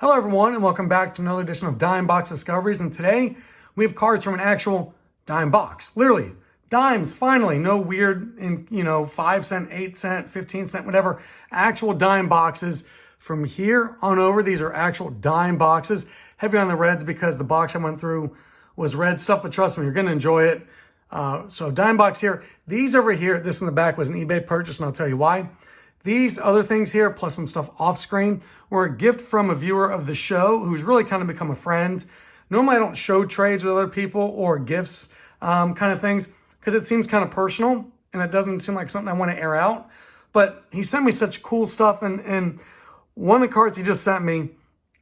Hello everyone and welcome back to another edition of Dime Box Discoveries, and today we have cards from an actual dime box. Literally, dimes finally, no weird 5 cent, 8 cent, 15 cent, whatever. Actual dime boxes from here on over. These are actual dime boxes. Heavy on the reds because the box I went through was red stuff, but trust me, you're going to enjoy it. So dime box here. These over here, this in the back was an eBay purchase, and I'll tell you why. These other things here, plus some stuff off screen, were a gift from a viewer of the show who's really kind of become a friend. Normally I don't show trades with other people or gifts kind of things because it seems kind of personal and it doesn't seem like something I want to air out. But he sent me such cool stuff, and one of the cards he just sent me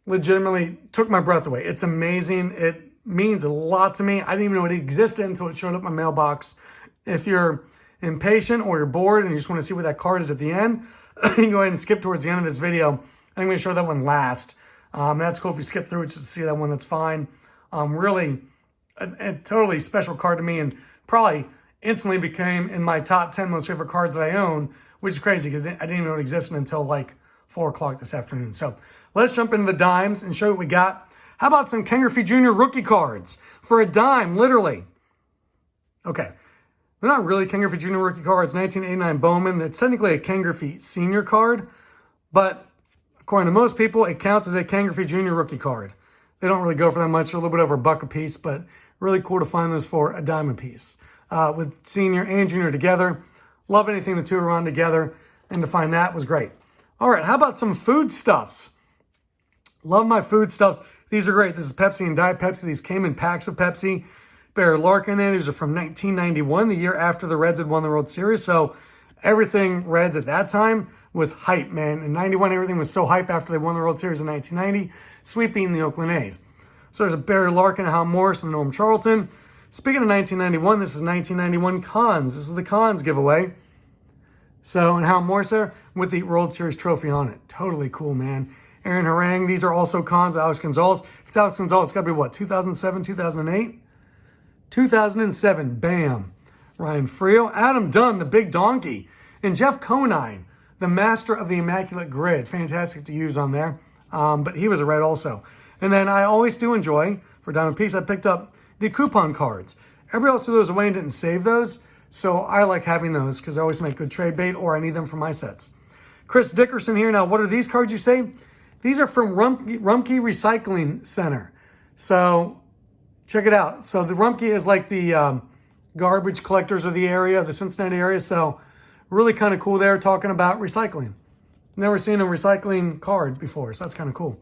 legitimately took my breath away. It's amazing. It means a lot to me. I didn't even know it existed until it showed up in my mailbox. If you're impatient or you're bored and you just want to see what that card is at the end, you can go ahead and skip towards the end of this video. I'm going to show that one last. That's cool if you skip through it just to see that one. That's fine. Really a totally special card to me, and probably instantly became in my top 10 most favorite cards that I own, which is crazy because I didn't even know it existed until like 4 o'clock this afternoon. So let's jump into the dimes and show what we got. How about some Ken Griffey Jr. rookie cards for a dime, literally? Okay. They're not really Ken Griffey Jr. rookie cards. 1989 Bowman. It's technically a Ken Griffey Sr. card, but according to most people, it counts as a Ken Griffey Jr. rookie card. They don't really go for that much. They're a little bit over $1 a piece, but really cool to find those for a dime a piece. With Senior and Junior together. Love anything the two are on together, and to find that was great. All right, how about some foodstuffs? Love my foodstuffs. These are great. This is Pepsi and Diet Pepsi. These came in packs of Pepsi. Barry Larkin there. These are from 1991, the year after the Reds had won the World Series. So everything Reds at that time was hype, man. In 91, everything was so hype after they won the World Series in 1990, sweeping the Oakland A's. So there's a Barry Larkin, Hal Morris, and Norm Charlton. Speaking of 1991, this is 1991 Cons. This is the Cons giveaway. So, and Hal Morris there with the World Series trophy on it. Totally cool, man. Aaron Harang, these are also Cons. Alex Gonzalez. If it's Alex Gonzalez, it's got to be what, 2007, 2008? 2007, bam. Ryan Freo, Adam Dunn, the big donkey, and Jeff Conine, the master of the Immaculate Grid. Fantastic to use on there, but he was a red also. And then I always do enjoy, for Diamond Piece, I picked up the coupon cards. Everybody else threw those away and didn't save those, so I like having those because I always make good trade bait or I need them for my sets. Chris Dickerson here. Now, what are these cards you say? These are from Rumpke Recycling Center. So check it out. So the Rumpke is like the garbage collectors of the area, the Cincinnati area. So really kind of cool there, talking about recycling. Never seen a recycling card before, so that's kind of cool.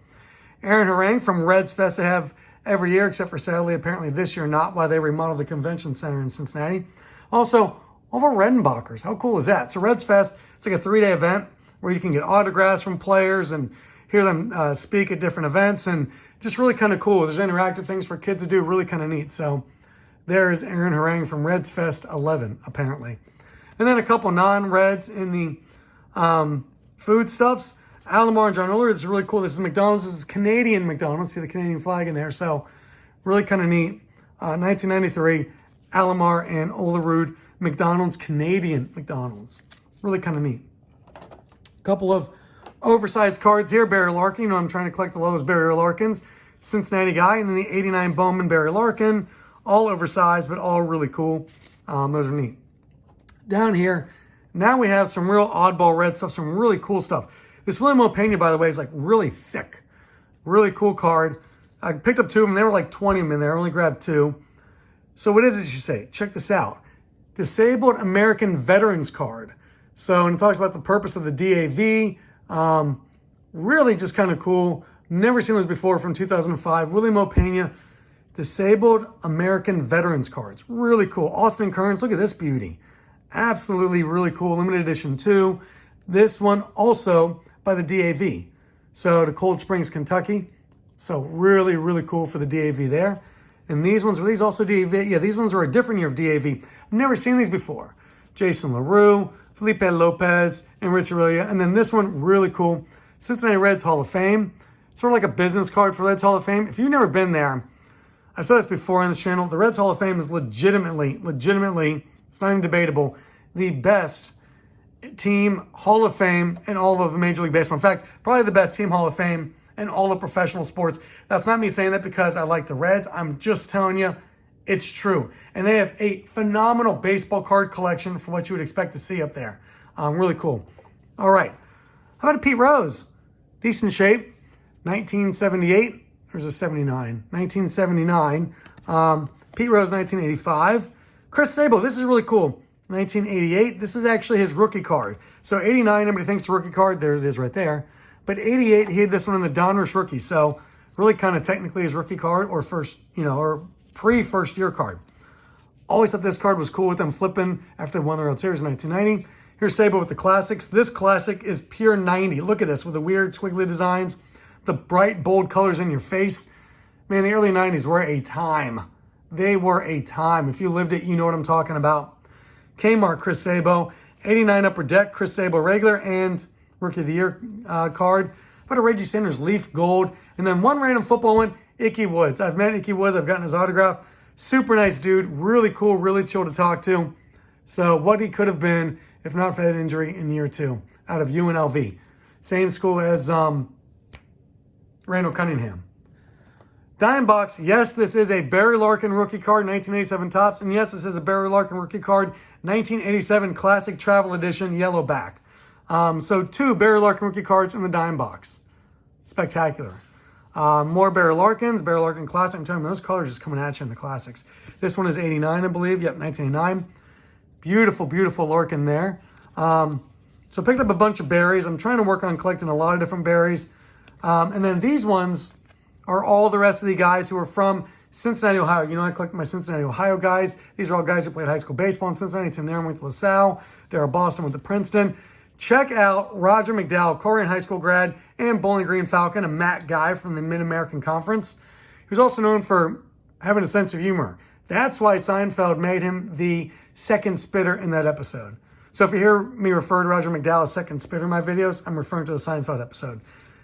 Aaron Harang from Reds Fest they have every year, except for sadly, apparently this year not, while they remodeled the convention center in Cincinnati. Also, all the Redenbachers. How cool is that? So Reds Fest, it's like a 3-day event where you can get autographs from players and hear them speak at different events, and just really kind of cool. There's interactive things for kids to do, really kind of neat. So there's Aaron Harang from Reds Fest 11, apparently. And then a couple non-Reds in the foodstuffs. Alomar and John Uller, this is really cool. This is McDonald's. This is Canadian McDonald's. See the Canadian flag in there. So really kind of neat. 1993, Alomar and Olerud, McDonald's, Canadian McDonald's. Really kind of neat. A couple of oversized cards here. Barry Larkin. You know, I'm trying to collect the lowest Barry Larkins. Cincinnati guy. And then the 89 Bowman Barry Larkin. All oversized, but all really cool. Those are neat. Down here, now we have some real oddball red stuff, some really cool stuff. This William Opeña, by the way, is like really thick. Really cool card. I picked up 2 of them. There were like 20 of them in there. I only grabbed 2. So what is it you say? Check this out. Disabled American Veterans card. So, and it talks about the purpose of the DAV. Really just kind of cool. Never seen those before, from 2005. William Opeña, Disabled American Veterans cards. Really cool. Austin Kearns, look at this beauty. Absolutely really cool. Limited edition too. This one also by the DAV. So to Cold Springs, Kentucky. So really, really cool for the DAV there. And these ones, were these also DAV? Yeah, these ones are a different year of DAV. I've never seen these before. Jason LaRue, Felipe Lopez, and Rich Aurelia. And then this one, really cool. Cincinnati Reds Hall of Fame. It's sort of like a business card for Reds Hall of Fame. If you've never been there, I've said this before on this channel, the Reds Hall of Fame is legitimately, it's not even debatable, the best team Hall of Fame in all of the Major League Baseball. In fact, probably the best team Hall of Fame and all of professional sports. That's not me saying that because I like the Reds. I'm just telling you, it's true. And they have a phenomenal baseball card collection for what you would expect to see up there. Really cool. All right. How about a Pete Rose? Decent shape. 1978. There's a 79. 1979. Pete Rose, 1985. Chris Sabo. This is really cool. 1988. This is actually his rookie card. So 89, everybody thinks the rookie card. There it is right there. But 88, he had this one in the Donruss rookie. So really kind of technically his rookie card or first, or pre-first year card. Always thought this card was cool with them flipping after they won the World Series in 1990. Here's Sabo with the classics. This classic is pure 90. Look at this with the weird squiggly designs, the bright, bold colors in your face. Man, the early 90s were a time. They were a time. If you lived it, you know what I'm talking about. Kmart, Chris Sabo. 89 Upper Deck, Chris Sabo regular and Rookie of the Year card. How about a Reggie Sanders Leaf Gold? And then one random football one, Ickey Woods. I've met Ickey Woods. I've gotten his autograph. Super nice dude. Really cool, really chill to talk to. So what he could have been if not for that injury in year 2 out of UNLV. Same school as Randall Cunningham. Dime box, yes, this is a Barry Larkin rookie card, 1987 Topps. And yes, this is a Barry Larkin rookie card, 1987 Classic Travel Edition, yellow back. So 2 Barry Larkin rookie cards in the dime box. Spectacular. More Barry Larkins, Barry Larkin Classic. I'm telling you, those colors just coming at you in the classics. This one is 89, I believe. Yep, 1989. Beautiful, beautiful Larkin there. So I picked up a bunch of berries. I'm trying to work on collecting a lot of different berries. And then these ones are all the rest of the guys who are from Cincinnati, Ohio. I collect my Cincinnati, Ohio guys. These are all guys who played high school baseball in Cincinnati. Tim Nairn with LaSalle. Darryl Boston with the Princeton. Check out Roger McDowell, Corrigan High School grad, and Bowling Green Falcon, a MAC guy from the Mid-American Conference. He was also known for having a sense of humor. That's why Seinfeld made him the second spitter in that episode. So if you hear me refer to Roger McDowell as second spitter in my videos, I'm referring to the Seinfeld episode.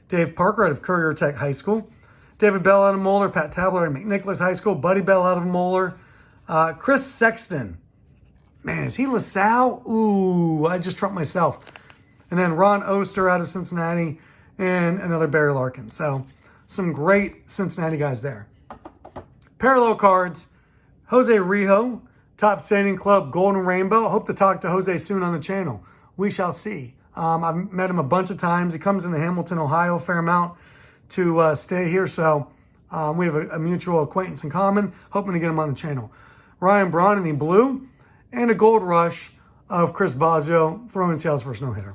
Dave Parker out of Courier Tech High School. David Bell out of Moeller. Pat Tabler out of McNicholas High School. Buddy Bell out of Moeller. Chris Sexton. Man, is he LaSalle? Ooh, I just trumped myself. And then Ron Oster out of Cincinnati. And another Barry Larkin. So some great Cincinnati guys there. Parallel cards. Jose Rijo, Top Standing Club, Golden Rainbow. I hope to talk to Jose soon on the channel. We shall see. I've met him a bunch of times. He comes into Hamilton, Ohio, a fair amount to stay here. So we have a mutual acquaintance in common. Hoping to get him on the channel. Ryan Braun in the blue. And a gold rush of Chris Bosio throwing Seattle's first no-hitter.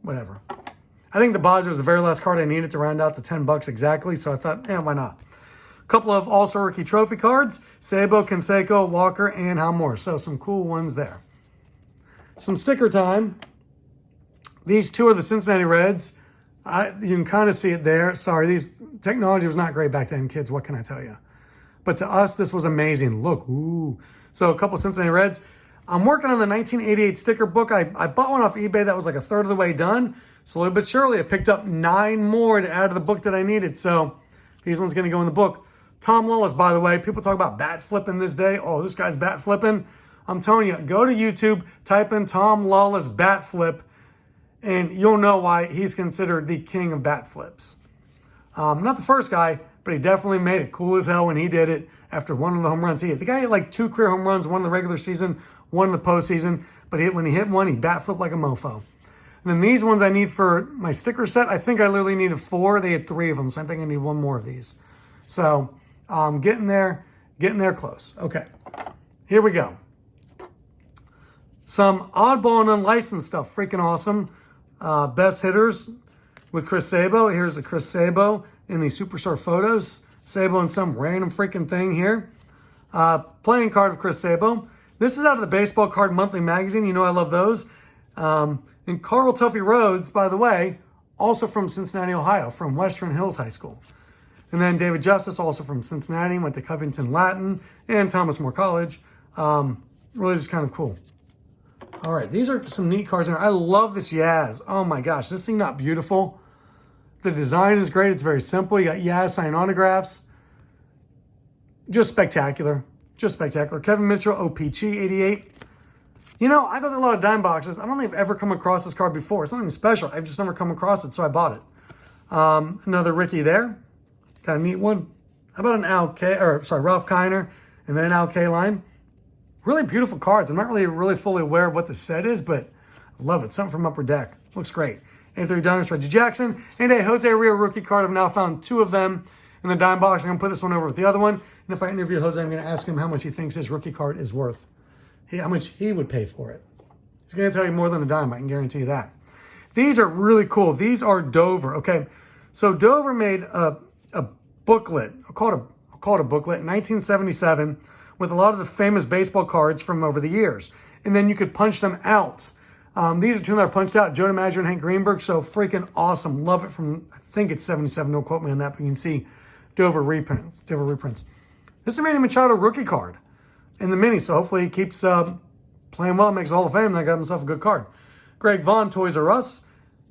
Whatever. I think the Bosio was the very last card I needed to round out the $10 exactly. So I thought, why not? Couple of All-Star Rookie Trophy cards, Sabo, Canseco, Walker, and Hal Moore. So some cool ones there. Some sticker time. These 2 are the Cincinnati Reds. You can kind of see it there. Sorry, technology was not great back then, kids. What can I tell you? But to us, this was amazing. Look, ooh. So a couple of Cincinnati Reds. I'm working on the 1988 sticker book. I bought one off eBay that was like a third of the way done. Slowly but surely, I picked up 9 more to add to the book that I needed. So these ones going to go in the book. Tom Lawless, by the way, people talk about bat flipping this day. Oh, this guy's bat flipping. I'm telling you, go to YouTube, type in Tom Lawless bat flip, and you'll know why he's considered the king of bat flips. Not the first guy, but he definitely made it cool as hell when he did it after one of the home runs he hit. The guy hit like 2 career home runs, one in the regular season, one in the postseason, but when he hit one, he bat flipped like a mofo. And then these ones I need for my sticker set, I think I literally needed 4. They had 3 of them, so I think I need 1 more of these. So getting there close. Okay, here we go. Some oddball and unlicensed stuff, freaking awesome. Best hitters with Chris Sabo. Here's a Chris Sabo in the Superstar Photos. Sabo in some random freaking thing here. Playing card of Chris Sabo. This is out of the Baseball Card Monthly magazine. You know I love those. And Carl Tuffy Rhodes, by the way, also from Cincinnati, Ohio, from Western Hills High School. And then David Justice, also from Cincinnati, went to Covington Latin and Thomas More College. Really just kind of cool. All right, these are some neat cards. I love this Yaz. Oh my gosh, this thing not beautiful. The design is great. It's very simple. You got Yaz signed autographs. Just spectacular. Just spectacular. Kevin Mitchell, OPG, 88. I go through a lot of dime boxes. I don't think I've ever come across this card before. It's nothing special. I've just never come across it, so I bought it. Another Ricky there. Got a neat one. How about an Ralph Kiner, and then an Al Kaline. Really beautiful cards. I'm not really fully aware of what the set is, but I love it. Something from Upper Deck. Looks great. Anthony Dundas, Reggie Jackson, and a Jose Rio rookie card. I've now found 2 of them in the dime box. I'm going to put this one over with the other one. And if I interview Jose, I'm going to ask him how much he thinks his rookie card is worth. How much he would pay for it. He's going to tell you more than a dime. I can guarantee you that. These are really cool. These are Dover. Okay, so Dover made a booklet. I'll call it a booklet in 1977 with a lot of the famous baseball cards from over the years. And then you could punch them out. These are 2 that are punched out. Joe DiMaggio and Hank Greenberg. So freaking awesome. Love it from, I think it's 77. Don't quote me on that, but you can see Dover reprints. This is a Manny Machado rookie card in the mini. So hopefully he keeps playing well, makes Hall of Fame, and I got himself a good card. Greg Vaughn, Toys R Us.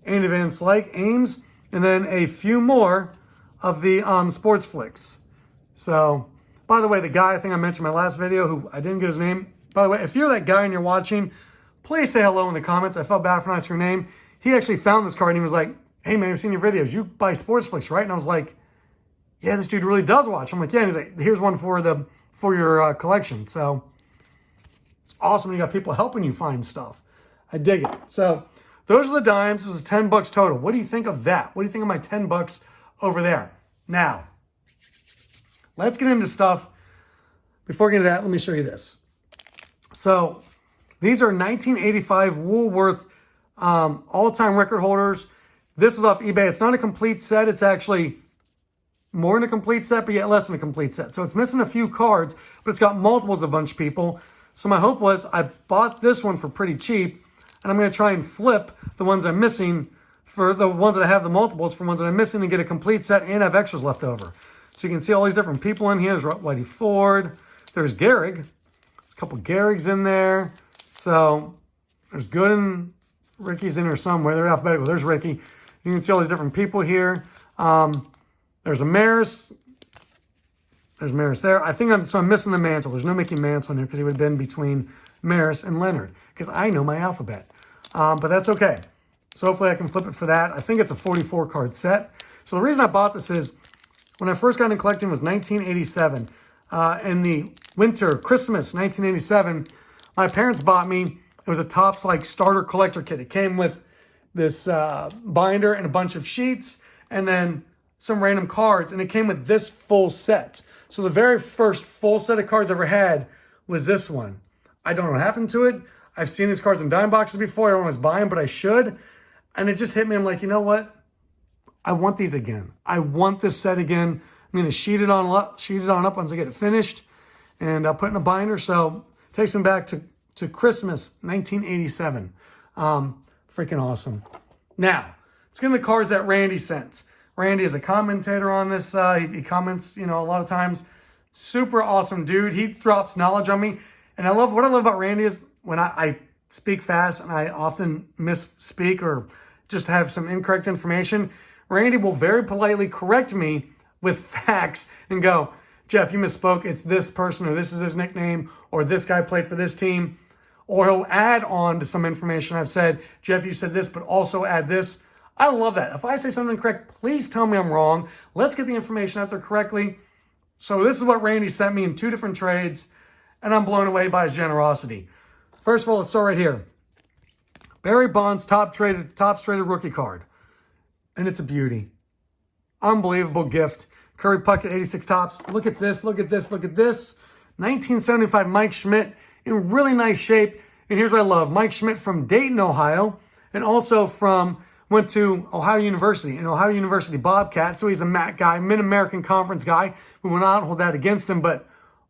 Andy Van Slyke, Ames. And then a few more of the sports flicks. So, by the way, the guy I think I mentioned in my last video, who I didn't get his name. By the way, if you're that guy and you're watching, please say hello in the comments. I felt bad for not asking your name. He actually found this card and he was like, hey man, I've seen your videos. You buy sports flicks, right? And I was like, yeah, this dude really does watch. I'm like, yeah. And he's like, here's one for your collection. So it's awesome. You got people helping you find stuff. I dig it. So those are the dimes. This was $10 total. What do you think of that? What do you think of my $10 over there? Now, let's get into stuff. Before we get into that, let me show you this. So these are 1985 Woolworth all-time record holders. This is off eBay. It's not a complete set. It's actually more than a complete set, but yet less than a complete set. So it's missing a few cards, but it's got multiples of a bunch of people. So my hope was I bought this one for pretty cheap, and I'm going to try and flip the ones I'm missing for the ones that I have the multiples for ones that I'm missing and get a complete set and have extras left over. So you can see all these different people in here. There's Whitey Ford. There's Gehrig. There's a couple Gehrigs in there. So there's Gooden. Ricky's in there somewhere. They're alphabetical. There's Ricky. You can see all these different people here. There's a Maris. There's Maris there. I'm missing the Mantle. There's no Mickey Mantle in here because he would have been between Maris and Leonard because I know my alphabet. But that's okay. So hopefully I can flip it for that. I think it's a 44 card set. So the reason I bought this is when I first got into collecting was 1987. In the winter, Christmas 1987, my parents bought me, it was a Topps like starter collector kit. It came with this binder and a bunch of sheets and then some random cards. And it came with this full set. So the very first full set of cards I ever had was this one. I don't know what happened to it. I've seen these cards in dime boxes before. I don't always buy them, but I should. And it just hit me. I'm like, you know what? I want these again. I want this set again. I'm going to sheet it on up once I get it finished. And I'll put it in a binder. So it takes me back to Christmas 1987. Freaking awesome. Now, let's get into the cards that Randy sent. Randy is a commentator on this. He comments, a lot of times. Super awesome dude. He drops knowledge on me. And what I love about Randy is when I speak fast and I often misspeak or just have some incorrect information, Randy will very politely correct me with facts and go, Jeff, you misspoke. It's this person, or this is his nickname, or this guy played for this team. Or he'll add on to some information I've said. Jeff, you said this, but also add this. I love that. If I say something incorrect, please tell me I'm wrong. Let's get the information out there correctly. So this is what Randy sent me in 2 different trades, and I'm blown away by his generosity. First of all, let's start right here. Barry Bonds top traded rookie card. And it's a beauty. Unbelievable gift. Curry Puckett 86 tops. Look at this, look at this, look at this. 1975 Mike Schmidt in really nice shape. And here's what I love. Mike Schmidt from Dayton, Ohio. And also went to Ohio University. And Ohio University Bobcat. So he's a MAC guy, Mid-American Conference guy. We will not hold that against him. But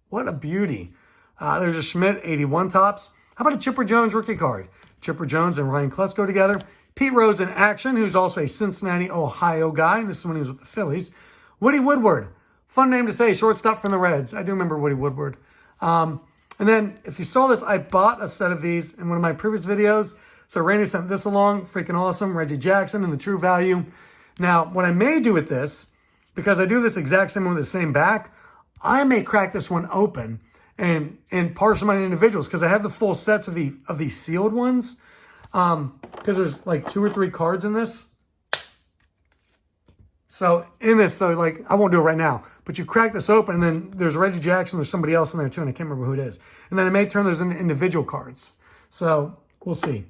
what a beauty. There's a Schmidt 81 tops. How about a Chipper Jones rookie card? Chipper Jones and Ryan Klesko together. Pete Rose in action, who's also a Cincinnati, Ohio guy. This is when he was with the Phillies. Woody Woodward. Fun name to say, shortstop from the Reds. I do remember Woody Woodward. And then, if you saw this, I bought a set of these in one of my previous videos. So Randy sent this along. Freaking awesome. Reggie Jackson and the True Value. Now, what I may do with this, because I do this exact same one with the same back, I may crack this one open and parse them out individuals because I have the full sets of these sealed ones. Because there's like 2 or 3 cards in this. So in this, so like, I won't do it right now, but you crack this open and then there's Reggie Jackson, there's somebody else in there too, and I can't remember who it is. And then it may turn those into individual cards. So we'll see.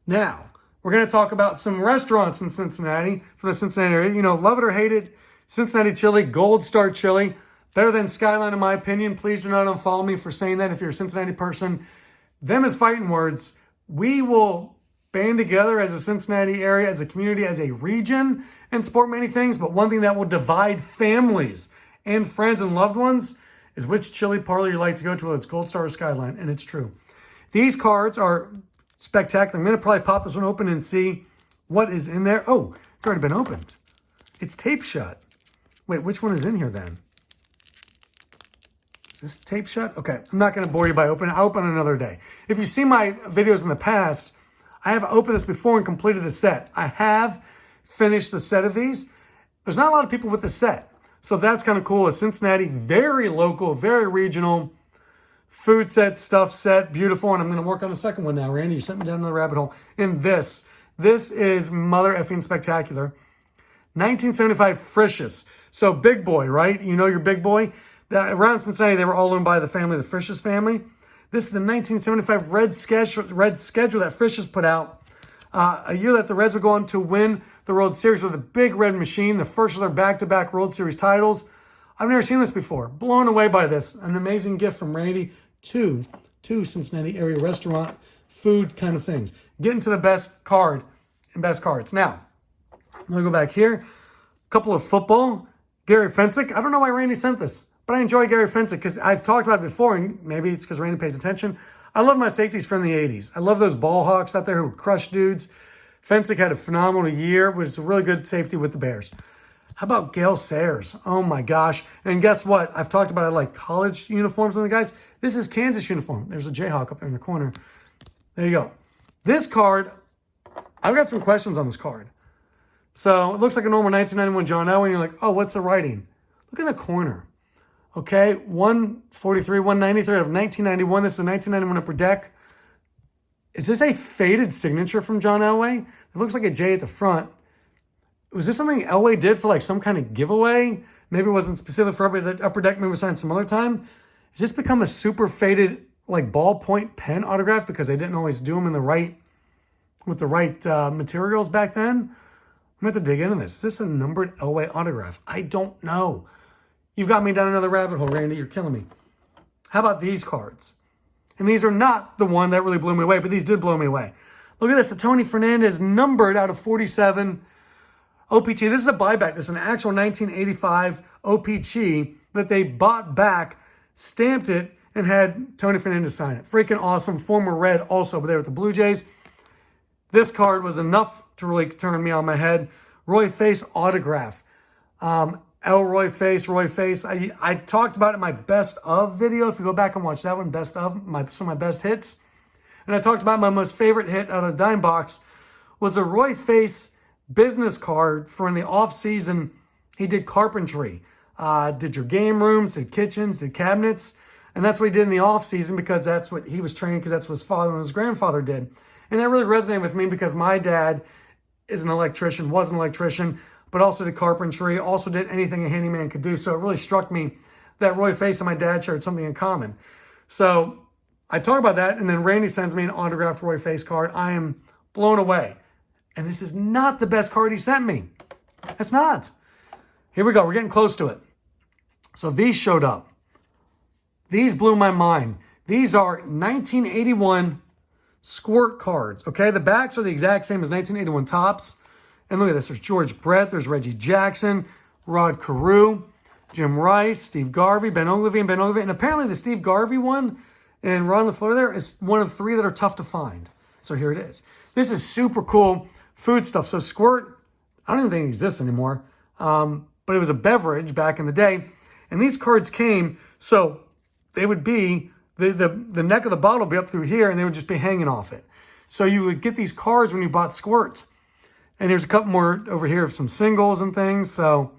Now, we're going to talk about some restaurants in Cincinnati, from the Cincinnati area. You know, love it or hate it, Cincinnati chili, Gold Star chili, better than Skyline in my opinion. Please do not unfollow me for saying that if you're a Cincinnati person. Them is fighting words. We will band together as a Cincinnati area, as a community, as a region, and support many things. But one thing that will divide families and friends and loved ones is which chili parlor you like to go to, whether it's Gold Star or Skyline, and it's true. These cards are spectacular. I'm going to probably pop this one open and see what is in there. Oh, it's already been opened. It's taped shut. Wait, which one is in here then? Is this taped shut? Okay, I'm not going to bore you by opening it. I'll open it another day. If you've seen my videos in the past, I have opened this before and completed the set. I have finished the set of these. There's not a lot of people with the set. So that's kind of cool. A Cincinnati, very local, very regional, food set, stuff set, beautiful. And I'm going to work on a second one now. Randy, you sent me down the rabbit hole. In this is mother effing spectacular. 1975 Frisch's. So big boy, right? You know your big boy. Around Cincinnati, they were all owned by the family, the Frisch's family. This is the 1975 red schedule that Frisch's put out. A year that the Reds would go on to win the World Series with a big red machine, the first of their back-to-back World Series titles. I've never seen this before. Blown away by this. An amazing gift from Randy to Cincinnati area restaurant, food kind of things. Getting to the best card and best cards. Now, I'm going to go back here. A couple of football. Gary Fensick. I don't know why Randy sent this, but I enjoy Gary Fensick because I've talked about it before, and maybe it's because Randy pays attention. I love my safeties from the 80s. I love those ball hawks out there who would crush dudes. Fensick had a phenomenal year, was a really good safety with the Bears. How about Gale Sayers? Oh my gosh. And guess what? I've talked about it like college uniforms on the guys. This is Kansas uniform. There's a Jayhawk up there in the corner. There you go. This card, I've got some questions on this card. So it looks like a normal 1991 John Elway, and you're like, oh, what's the writing? Look in the corner. Okay, 143, 193 out of 1991. This is a 1991 upper deck. Is this a faded signature from John Elway? It looks like a J at the front. Was this something Elway did for like some kind of giveaway? Maybe it wasn't specific for upper deck, maybe it was signed some other time. Has this become a super faded like ballpoint pen autograph because they didn't always do them in the right, with the right materials back then? I'm going to have to dig into this. Is this a numbered Elway autograph? I don't know. You've got me down another rabbit hole, Randy. You're killing me. How about these cards? And these are not the one that really blew me away, but these did blow me away. Look at this. The Tony Fernandez numbered out of 47 OPG. This is a buyback. This is an actual 1985 OPG that they bought back, stamped it, and had Tony Fernandez sign it. Freaking awesome. Former Red also over there with the Blue Jays. This card was enough to really turn me on my head. Roy Face autograph. Roy Face. I talked about it in my best of video. If you go back and watch that one, best of, some of my best hits. And I talked about my most favorite hit out of the dime box was a Roy Face business card for in the off season. He did carpentry, did your game rooms, did kitchens, did cabinets. And that's what he did in the off season because that's what he was trained, because that's what his father and his grandfather did. And that really resonated with me because my dad is an electrician, was an electrician, but also did carpentry, also did anything a handyman could do. So it really struck me that Roy Face and my dad shared something in common. So I talk about that, and then Randy sends me an autographed Roy Face card. I am blown away. And this is not the best card he sent me. It's not. Here we go. We're getting close to it. So these showed up. These blew my mind. These are 1981 Squirt cards. Okay, the backs are the exact same as 1981 tops. And look at this. There's George Brett. There's Reggie Jackson, Rod Carew, Jim Rice, Steve Garvey, Ben Oglivie, and Ben Oglivie. And apparently the Steve Garvey one and Ron LaFleur there is one of three that are tough to find. So here it is. This is super cool food stuff. So Squirt, I don't even think it exists anymore. But it was a beverage back in the day. And these cards came, so they would be, the neck of the bottle would be up through here, and they would just be hanging off it. So you would get these cards when you bought Squirt. And there's a couple more over here of some singles and things. So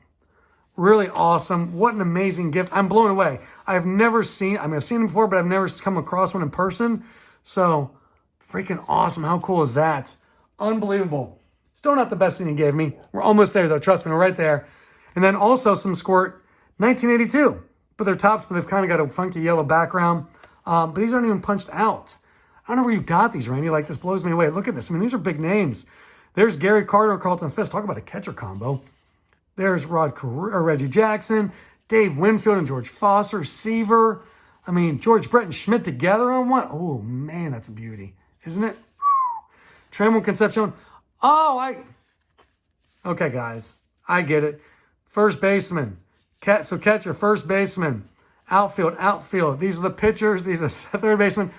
really awesome. What an amazing gift. I'm blown away. I've never seen, I mean, I've seen them before, but I've never come across one in person. So freaking awesome. How cool is that? Unbelievable. Still not the best thing he gave me. We're almost there, though. Trust me, we're right there. And then also some Squirt 1982. But they're tops, but they've kind of got a funky yellow background. But these aren't even punched out. I don't know where you got these, Randy. Like, this blows me away. Look at this. I mean, these are big names. There's Gary Carter and Carlton Fisk. Talk about a catcher combo. There's Reggie Jackson, Dave Winfield and George Foster, Seaver. I mean, George Brett and Schmidt together on one. Oh, man, that's a beauty, isn't it? Tremont Concepcion. Okay, guys. I get it. First baseman. So catcher, first baseman. Outfield. These are the pitchers. These are third baseman.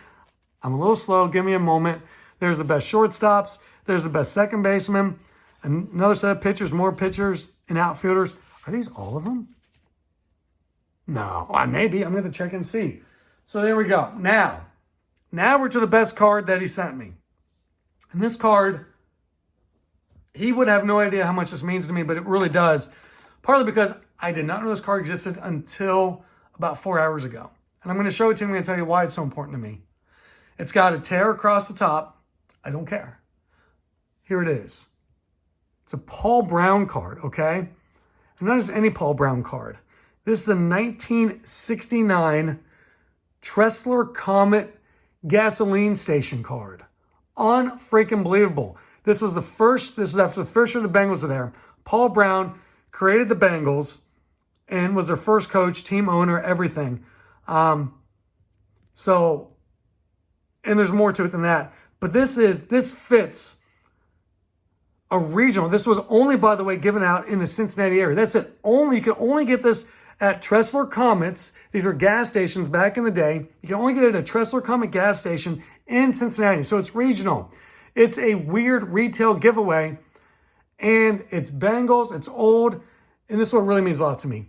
I'm a little slow. Give me a moment. There's the best shortstops. There's the best second baseman. Another set of pitchers, more pitchers and outfielders. Are these all of them? No, maybe. I'm going to check and see. So there we go. Now we're to the best card that he sent me. And this card, he would have no idea how much this means to me, but it really does. Partly because I did not know this card existed until about 4 hours ago. And I'm going to show it to you. I'm going to tell you why it's so important to me. It's got a tear across the top. I don't care. Here it is. It's a Paul Brown card, okay? And not just any Paul Brown card. This is a 1969 Tressler Comet gasoline station card. Unfreaking believable. This is after the first year the Bengals were there. Paul Brown created the Bengals and was their first coach, team owner, everything. And there's more to it than that. But this fits a regional. This was only, by the way, given out in the Cincinnati area. That's it. You can only get this at Tressler Comets. These were gas stations back in the day. You can only get it at a Tressler Comet gas station in Cincinnati. So it's regional. It's a weird retail giveaway. And it's Bengals. It's old. And this one really means a lot to me.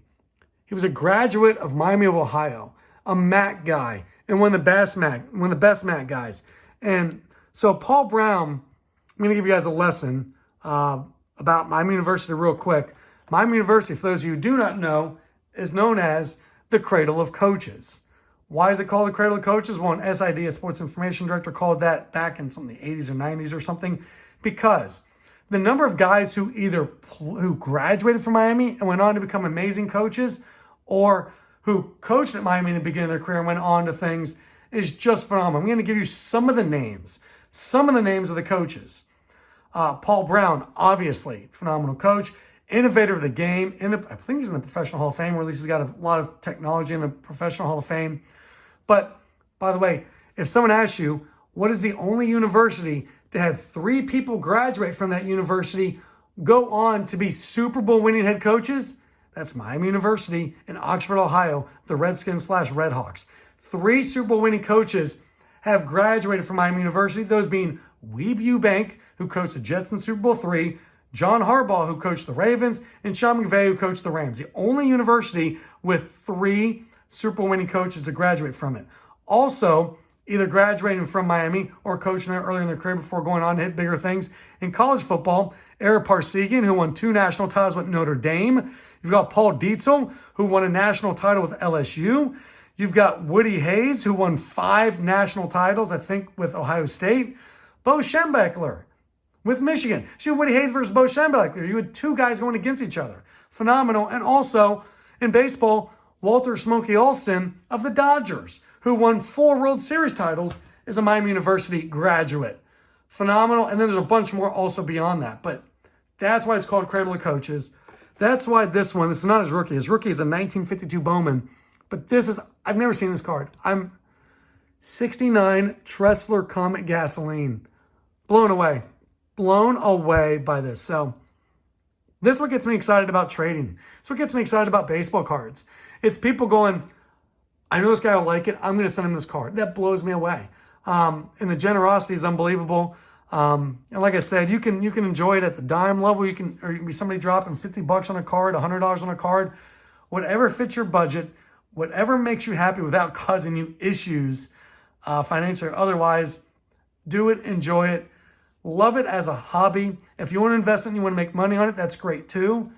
He was a graduate of Miami of Ohio, a MAC guy, and one of the best MAC guys. And so Paul Brown, I'm going to give you guys a lesson about Miami University real quick. Miami University, for those of you who do not know, is known as the Cradle of Coaches. Why is it called the Cradle of Coaches? Well, an SID, a sports information director, called that back in some of the 80s or 90s or something, because the number of guys who who graduated from Miami and went on to become amazing coaches, or who coached at Miami in the beginning of their career and went on to things, is just phenomenal. I'm going to give you some of the names of the coaches. Paul Brown, obviously, phenomenal coach, innovator of the game. I think he's in the Professional Hall of Fame, or at least he's got a lot of technology in the Professional Hall of Fame. But, by the way, if someone asks you, what is the only university to have 3 people graduate from that university go on to be Super Bowl winning head coaches? That's Miami University in Oxford, Ohio, the Redskins / Redhawks. 3 Super Bowl winning coaches have graduated from Miami University, those being Weeb Ewbank, who coached the Jets in Super Bowl III, John Harbaugh, who coached the Ravens, and Sean McVay, who coached the Rams. The only university with 3 Super Bowl winning coaches to graduate from it. Also, either graduating from Miami or coaching there earlier in their career before going on to hit bigger things. In college football, Eric Parsegian, who won 2 national titles with Notre Dame. You've got Paul Dietzel, who won a national title with LSU. You've got Woody Hayes, who won 5 national titles, I think, with Ohio State. Bo Schembechler with Michigan. So Woody Hayes versus Bo Schembechler. You had 2 guys going against each other. Phenomenal. And also, in baseball, Walter Smokey Alston of the Dodgers, who won 4 World Series titles, is a Miami University graduate. Phenomenal. And then there's a bunch more also beyond that. But that's why it's called Cradle of Coaches. That's why this is not his rookie. His rookie is a 1952 Bowman. But I've never seen this card. I'm 69 Tressler Comet Gasoline. Blown away by this. So this is what gets me excited about trading. It's what gets me excited about baseball cards. It's people going, I know this guy will like it. I'm going to send him this card. That blows me away. And the generosity is unbelievable. And like I said, you can enjoy it at the dime level. or you can be somebody dropping $50 on a card, $100 on a card, whatever fits your budget, whatever makes you happy without causing you issues financially or otherwise. Do it, enjoy it, love it as a hobby. If you want to invest in it, you want to make money on it, that's great too.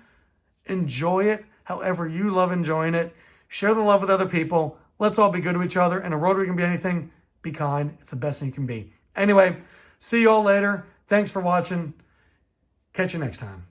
Enjoy it however you love enjoying it. Share the love with other people. Let's all be good to each other. In a world where you can be anything, be kind. It's the best thing you can be. Anyway, see you all later. Thanks for watching. Catch you next time.